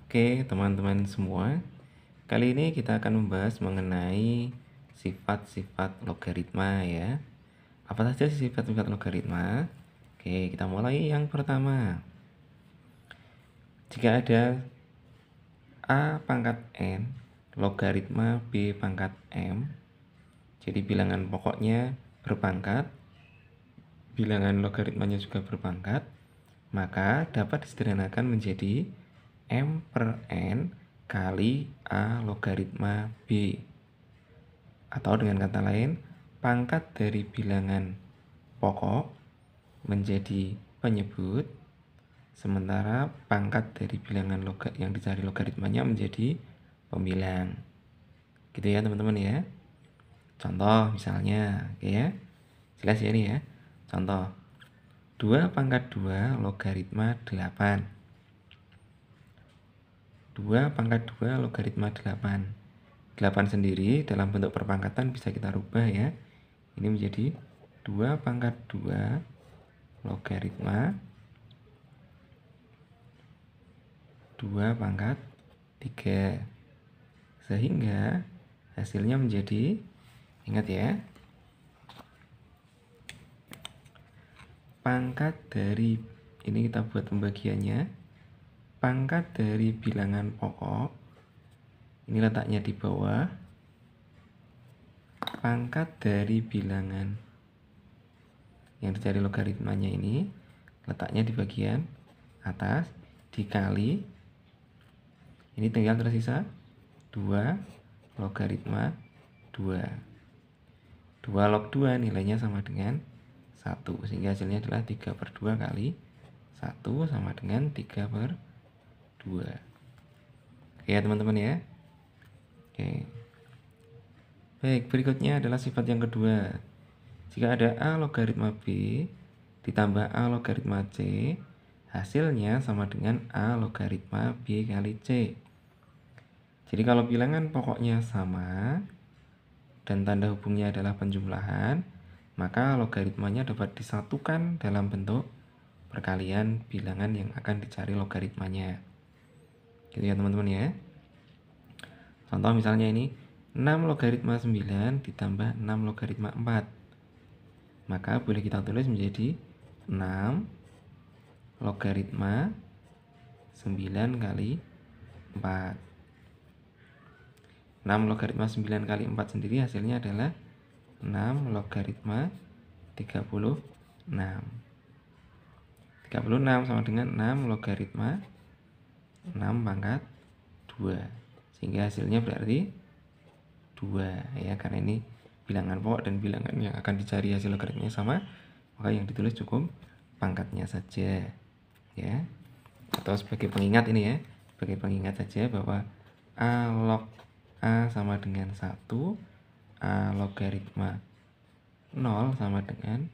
Oke, teman-teman semua, kali ini kita akan membahas mengenai sifat-sifat logaritma ya. Apa saja sih sifat-sifat logaritma? Oke, kita mulai yang pertama. Jika ada A pangkat N logaritma B pangkat M, jadi bilangan pokoknya berpangkat, bilangan logaritmanya juga berpangkat, maka dapat disederhanakan menjadi M per N kali A logaritma B. Atau dengan kata lain, pangkat dari bilangan pokok menjadi penyebut, sementara pangkat dari bilangan yang dicari logaritmanya menjadi pembilang. Gitu ya teman-teman ya. Contoh misalnya, oke ya. Jelas ya ini ya. Contoh, 2 pangkat 2 logaritma 8. 2 pangkat 2 logaritma 8. 8 sendiri dalam bentuk perpangkatan bisa kita rubah ya. Ini menjadi 2 pangkat 2 logaritma 2 pangkat 3. Sehingga hasilnya menjadi, ingat ya, pangkat dari, ini kita buat pembagiannya, pangkat dari bilangan pokok, ini letaknya di bawah, pangkat dari bilangan yang dicari logaritmanya ini letaknya di bagian atas, dikali, ini tinggal tersisa 2 logaritma 2. 2 log 2 nilainya sama dengan 1, sehingga hasilnya adalah 3 per 2 kali 1 sama dengan 3 per 2. Oke ya teman-teman ya. Oke. Baik, berikutnya adalah sifat yang kedua. Jika ada A logaritma B ditambah A logaritma C, hasilnya sama dengan A logaritma B kali C. Jadi kalau bilangan pokoknya sama dan tanda hubungnya adalah penjumlahan, maka logaritmanya dapat disatukan dalam bentuk perkalian bilangan yang akan dicari logaritmanya. Gitu ya teman-teman ya. Contoh misalnya ini 6 logaritma 9 ditambah 6 logaritma 4. Maka boleh kita tulis menjadi 6 logaritma 9 kali 4. 6 logaritma 9 kali 4 sendiri hasilnya adalah 6 logaritma 36. 36 sama dengan 6 logaritma 6 pangkat 2. Sehingga hasilnya berarti 2 ya, karena ini bilangan pokok dan bilangan yang akan dicari hasil logaritmanya sama, maka yang ditulis cukup pangkatnya saja ya. Atau sebagai pengingat ini ya, sebagai pengingat saja bahwa A log A sama dengan 1, A logaritma 0 sama dengan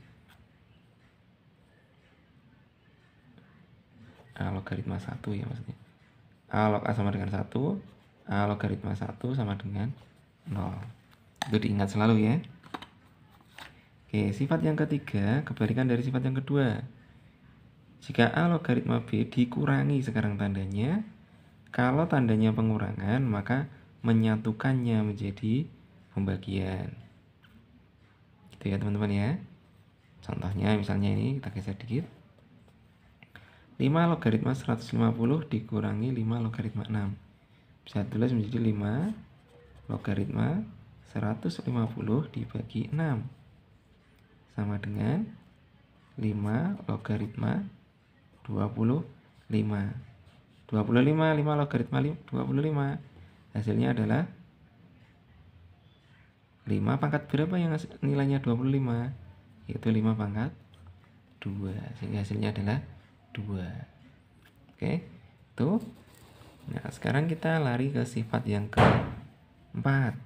A logaritma 1 ya maksudnya. A log A sama dengan 1, A logaritma 1 sama dengan 0. Itu diingat selalu ya. Oke, sifat yang ketiga, kebalikan dari sifat yang kedua. Jika A logaritma B dikurangi sekarang tandanya, kalau tandanya pengurangan, maka menyatukannya menjadi pembagian. Gitu ya teman-teman ya. Contohnya misalnya ini kita geser dikit. 5 logaritma 150 dikurangi 5 logaritma 6. Bisa tulis menjadi 5 logaritma 150 dibagi 6 sama dengan 5 logaritma 25. 5 logaritma 25. Hasilnya adalah 5 pangkat berapa yang nilainya 25? Yaitu 5 pangkat 2. Sehingga hasilnya adalah 2. Oke, itu. Nah, sekarang kita lari ke sifat yang keempat.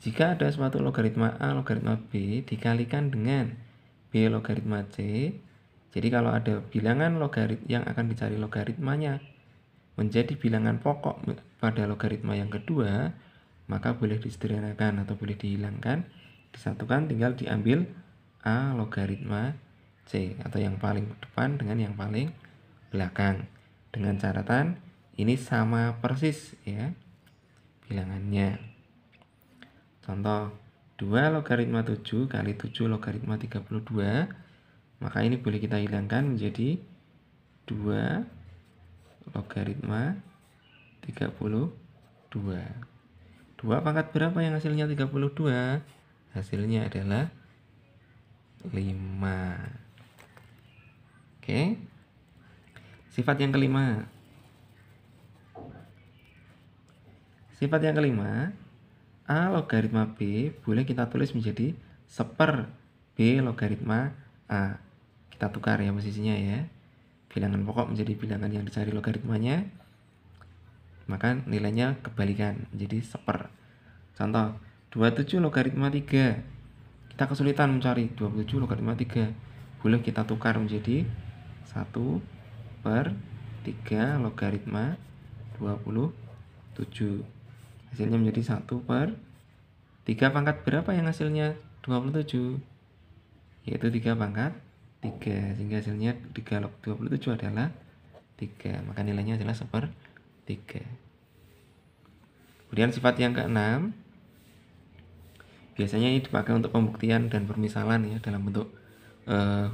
Jika ada suatu logaritma A logaritma B dikalikan dengan B logaritma C, jadi kalau ada bilangan logaritma yang akan dicari logaritmanya menjadi bilangan pokok pada logaritma yang kedua, maka boleh disederhanakan atau boleh dihilangkan, disatukan, tinggal diambil A logaritma C atau yang paling depan dengan yang paling belakang, dengan catatan ini sama persis ya bilangannya. Contoh 2 logaritma 7 kali 7 logaritma 32, maka ini boleh kita hilangkan menjadi 2 logaritma 32. 2 pangkat berapa yang hasilnya 32? Hasilnya adalah 5. Oke. Sifat yang kelima. Sifat yang kelima, A logaritma B boleh kita tulis menjadi seper B logaritma A. Kita tukar ya posisinya ya. Bilangan pokok menjadi bilangan yang dicari logaritmanya, maka nilainya kebalikan menjadi seper. Contoh 27 logaritma 3. Kita kesulitan mencari 27 logaritma 3. Boleh kita tukar menjadi 1 per 3 logaritma 27. Hasilnya menjadi 1 per 3 pangkat berapa yang hasilnya 27? Yaitu 3 pangkat 3. Sehingga hasilnya 27 adalah 3. Maka nilainya adalah seper 3. Kemudian sifat yang keenam, biasanya ini dipakai untuk pembuktian dan permisalan ya, dalam bentuk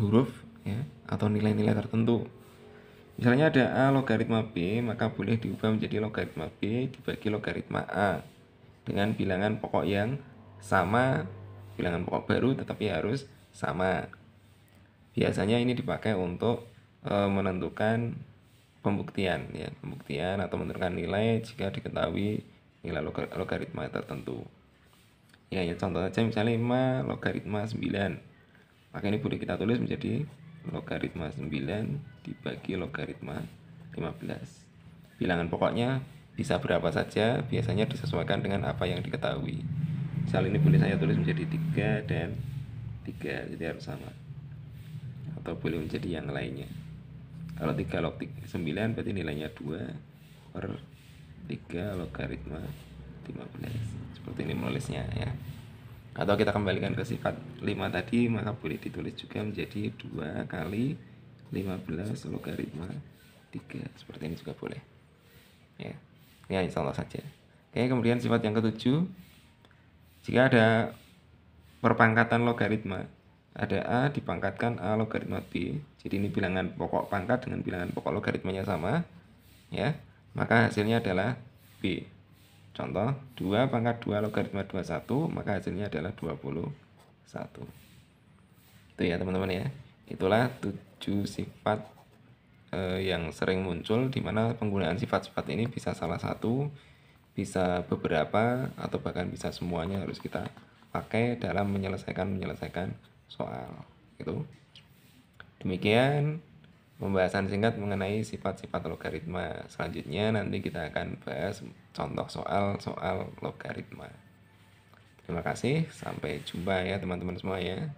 huruf ya, atau nilai-nilai tertentu. Misalnya ada A logaritma B, maka boleh diubah menjadi logaritma B dibagi logaritma A dengan bilangan pokok yang sama, bilangan pokok baru tetapi harus sama. Biasanya ini dipakai untuk menentukan pembuktian ya, pembuktian atau menentukan nilai jika diketahui nilai logaritma tertentu. Ya, contoh saja misalnya 5 logaritma 9. Maka ini boleh kita tulis menjadi logaritma 9 dibagi logaritma 15. Bilangan pokoknya bisa berapa saja, biasanya disesuaikan dengan apa yang diketahui. Misal ini boleh saya tulis menjadi 3 dan 3, jadi harus sama. Atau boleh menjadi yang lainnya. Kalau 3 log 9 berarti nilainya 2 per 3 logaritma 15. Seperti ini menulisnya ya. Atau kita kembalikan ke sifat 5 tadi, maka boleh ditulis juga menjadi 2 kali 15 logaritma 3. Seperti ini juga boleh ya. Ya, contoh saja. Oke, kemudian sifat yang ketujuh, jika ada perpangkatan logaritma, ada A dipangkatkan A logaritma B, jadi ini bilangan pokok pangkat dengan bilangan pokok logaritmanya sama ya, maka hasilnya adalah B. Contoh 2 pangkat 2 logaritma 21, maka hasilnya adalah 21. Itu ya teman-teman ya. Itulah 7 sifat yang sering muncul, di mana penggunaan sifat-sifat ini bisa salah satu, bisa beberapa, atau bahkan bisa semuanya harus kita pakai dalam menyelesaikan soal. Itu. Demikian pembahasan singkat mengenai sifat-sifat logaritma. Selanjutnya nanti kita akan bahas contoh soal logaritma. Terima kasih, sampai jumpa ya teman-teman semua ya.